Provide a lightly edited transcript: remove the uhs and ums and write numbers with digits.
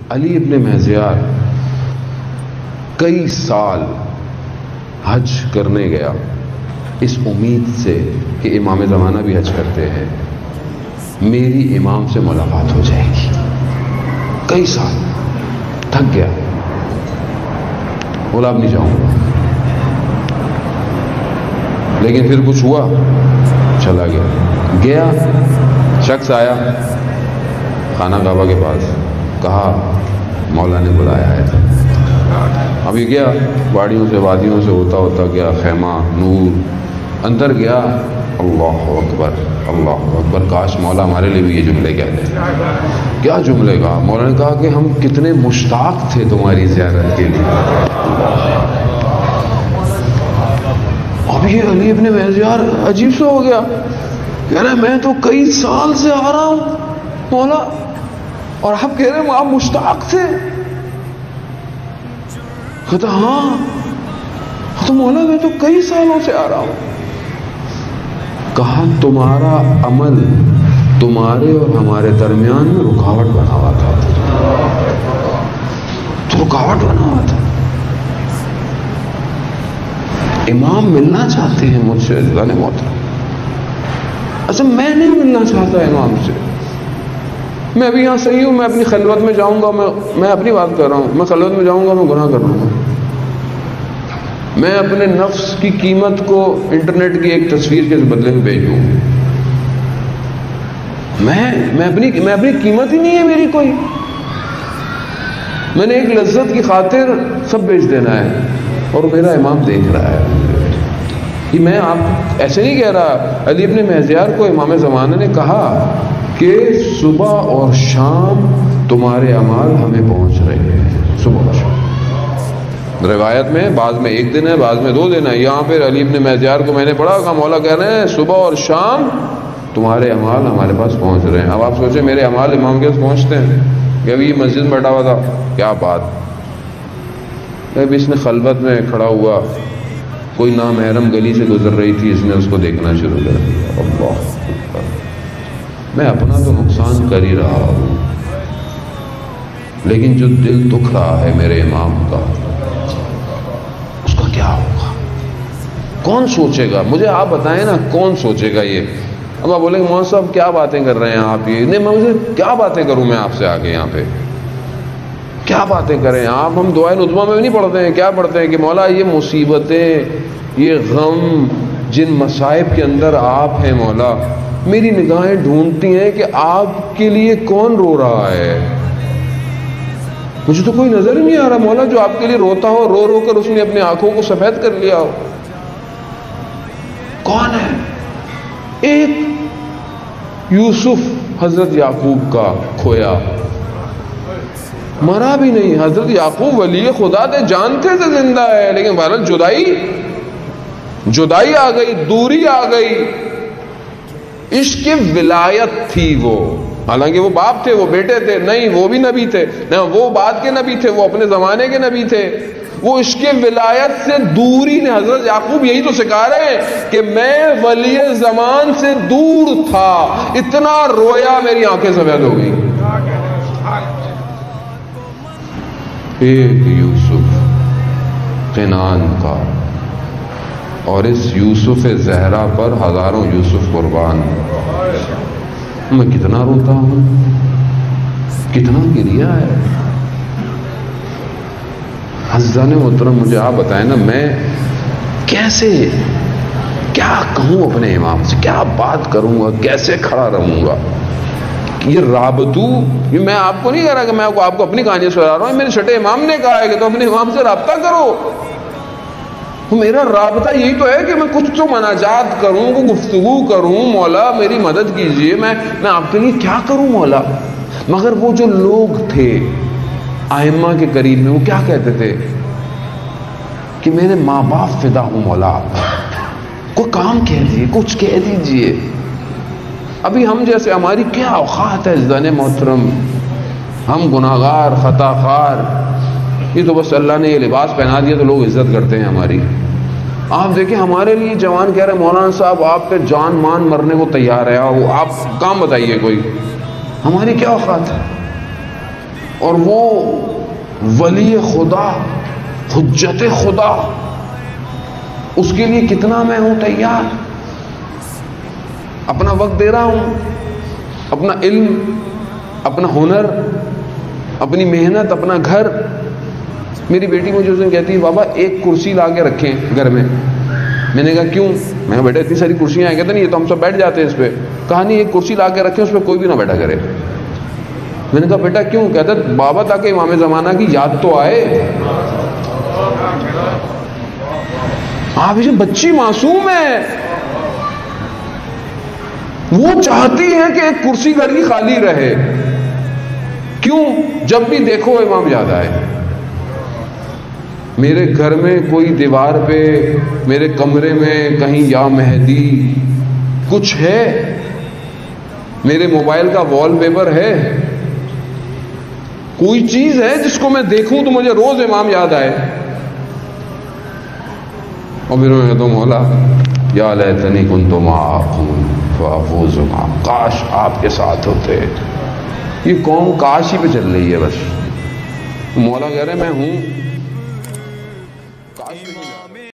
علی ابن مہزیار کئی سال حج کرنے گیا اس امید سے کہ امام زمانہ بھی حج کرتے ہیں، میری امام سے ملاقات ہو جائے گی۔ کئی سال تھک گیا، بولا اب نہیں جاؤں گا، لیکن پھر کچھ ہوا، چلا گیا۔ شخص آیا خانہ کعبہ کے پاس، کہا مولا نے بلایا ہے۔ اب یہ گیا، باڑیوں سے وادیوں سے ہوتا ہوتا گیا، خیمہ نور، اندر گیا، اللہ اکبر اللہ اکبر، کاش مولا ہمارے لیے بھی یہ جملے کہتے ہیں۔ کیا جملے کہا؟ مولا نے کہا کہ ہم کتنے مشتاق تھے تمہاری زیارت کے لیے۔ اب یہ علی ابن مہزیار عجیب سا ہو گیا، کہہ رہے میں تو کئی سال سے آ رہا ہوں مولا، اور آپ کہہ رہے ہیں آپ مشتاق تھے؟ کہتا ہاں تو مولا میں تو کئی سالوں سے آ رہا ہوں۔ کہا تمہارا عمل تمہارے اور ہمارے درمیان میں رکاوٹ بنا ہوا تھا، تو رکاوٹ بنا ہوا تھا۔ امام ملنا چاہتے ہیں مجھ سے، عزیزان محترم، اچھا میں نہیں ملنا چاہتا امام سے، میں ابھی یہاں صحیح ہوں، میں اپنی خلوت میں جاؤں گا، میں اپنی بات کر رہا ہوں، میں خلوت میں جاؤں گا، میں گناہ کر رہا ہوں، میں اپنے نفس کی قیمت کو انٹرنیٹ کی ایک تصویر کے بدلے میں بیچوں، میں اپنی قیمت ہی نہیں ہے میری کوئی، میں نے ایک لذت کی خاطر سب بیچ دینا ہے، اور میرا امام دیکھ رہا ہے۔ یہ میں آپ ایسے نہیں کہہ رہا، علی ابن مہزیار کو امام زمانہ نے کہا کہ صبح اور شام تمہارے اعمال ہمیں پہنچ رہے ہیں، صبح اور شام۔ روایت میں بعض میں ایک دن ہے، بعض میں 2 دن ہے، یہاں پہ علی ابن مہزیار کو میں نے پڑھا کہ مولا کہہ رہے ہیں صبح اور شام تمہارے اعمال ہمارے پاس پہنچ رہے ہیں۔ اب آپ سوچیں میرے اعمال امام کے پاس پہنچتے ہیں کہ ابھی یہ مسجد میں بیٹھا ہوا تھا، کیا بات، ابھی اس نے خلوت میں کھڑا ہوا، کوئی نامحرم گلی سے گزر رہی تھی، اس نے اس کو دیکھنا شروع کر دیا، اللہ اکبر، میں اپنا تو نقصان کر ہی رہا ہوں، لیکن جو دل دکھ رہا ہے میرے امام کا، اس کا کیا ہوگا؟ کون سوچے گا؟ مجھے آپ بتائیں نا، کون سوچے گا یہ؟ اب آپ بولیں گے مولانا صاحب کیا باتیں کر رہے ہیں آپ، یہ نہیں، میں مجھے کیا باتیں کروں میں آپ سے آگے یہاں پہ، کیا باتیں کریں آپ؟ ہم دعائے نظمہ میں نہیں پڑھتے ہیں، کیا پڑھتے ہیں کہ مولا یہ مصیبتیں، یہ غم، جن مصائب کے اندر آپ ہیں مولا، میری نگاہیں ڈھونڈتی ہیں کہ آپ کے لیے کون رو رہا ہے، مجھے تو کوئی نظر ہی نہیں آ رہا مولا جو آپ کے لیے روتا ہو، رو رو کر اس نے اپنی آنکھوں کو سفید کر لیا ہو، کون ہے؟ ایک یوسف حضرت یعقوب کا کھویا، مرا بھی نہیں، حضرت یعقوب ولی خدا تھے، جانتے تھے زندہ ہے، لیکن بہرحال جدائی آ گئی، دوری آ گئی، عشق ولایت تھی وہ، حالانکہ وہ باپ تھے، وہ بیٹے تھے، نہیں وہ بھی نبی تھے، نہ وہ بعد کے نبی تھے، وہ اپنے زمانے کے نبی تھے، وہ عشق ولایت سے دوری نے، حضرت یعقوب یہی تو سکھا رہے ہیں کہ میں ولی زمان سے دور تھا، اتنا رویا میری آنکھیں سفید ہو گئی۔ ایک یوسف قنان کا، اور اس یوسف زہرا پر ہزاروں یوسف قربان، میں کتنا روتا ہوں، کتنا گریا ہے۔ عزیزان محترم مجھے آپ بتائیں نا، میں کیسے کیا کہوں اپنے امام سے، کیا بات کروں گا، کیسے کھڑا رہوں گا؟ یہ رابطو، یہ میں آپ کو نہیں کہہ رہا کہ میں آپ کو اپنی کہانی سنا رہا ہوں، میرے چھٹے امام نے کہا ہے کہ تو اپنے امام سے رابطہ کرو۔ میرا رابطہ یہی تو ہے کہ میں کچھ تو مناجات کروں، کوئی گفتگو کروں، مولا میری مدد کیجئے، میں آپ کے لیے کیا کروں مولا۔ مگر وہ جو لوگ تھے ائمہ کے قریب میں، وہ کیا کہتے تھے کہ میرے ماں باپ فدا ہوں مولا، کوئی کام کہہ دیجیے، کچھ کہہ دیجیے۔ ابھی ہم جیسے ہماری کیا اوقات ہے عزیزان محترم، ہم گناہگار، خطا خار، یہ تو بس اللہ نے یہ لباس پہنا دیا تو لوگ عزت کرتے ہیں ہماری۔ آپ دیکھیں ہمارے لیے جوان کہہ رہے ہیں مولانا صاحب آپ پہ جان مان مرنے کو تیار ہے، آپ کام بتائیے کوئی، ہماری کیا اوقات ہے؟ اور وہ ولی خدا، حجت خدا، اس کے لیے کتنا میں ہوں تیار، اپنا وقت دے رہا ہوں، اپنا علم، اپنا ہنر، اپنی محنت، اپنا گھر. میری بیٹی مجھے اس دن کہتی ہے بابا ایک کرسی لا کے رکھیں گھر میں. میں نے کہا کیوں؟ میں کہا بیٹا اتنی ساری کرسیاں ہیں. کہتے نہیں یہ تو ہم سب بیٹھ جاتے ہیں اس پہ. کہا نہیں ایک کرسی لا کے رکھیں اس پہ کوئی بھی نہ بیٹھا کرے. میں نے کہا بیٹا کیوں؟ کہتا بابا تاکہ امام زمانہ کی یاد تو آئے. آپ یہ بچی معصوم ہے، وہ چاہتی ہے کہ ایک کرسی گھر کی خالی رہے. کیوں؟ جب بھی دیکھو امام یاد آئے. میرے گھر میں کوئی دیوار پہ، میرے کمرے میں کہیں یا مہدی کچھ ہے؟ میرے موبائل کا وال پیپر ہے؟ کوئی چیز ہے جس کو میں دیکھوں تو مجھے روز امام یاد آئے؟ اور پھر میں کہتا ہوں مولا یا لیتنی کنت معکم فافوز معکم، کاش آپ کے ساتھ ہوتے. یہ قوم کاش ہی پہ چل رہی ہے بس. مولا کہہ رہے میں ہوں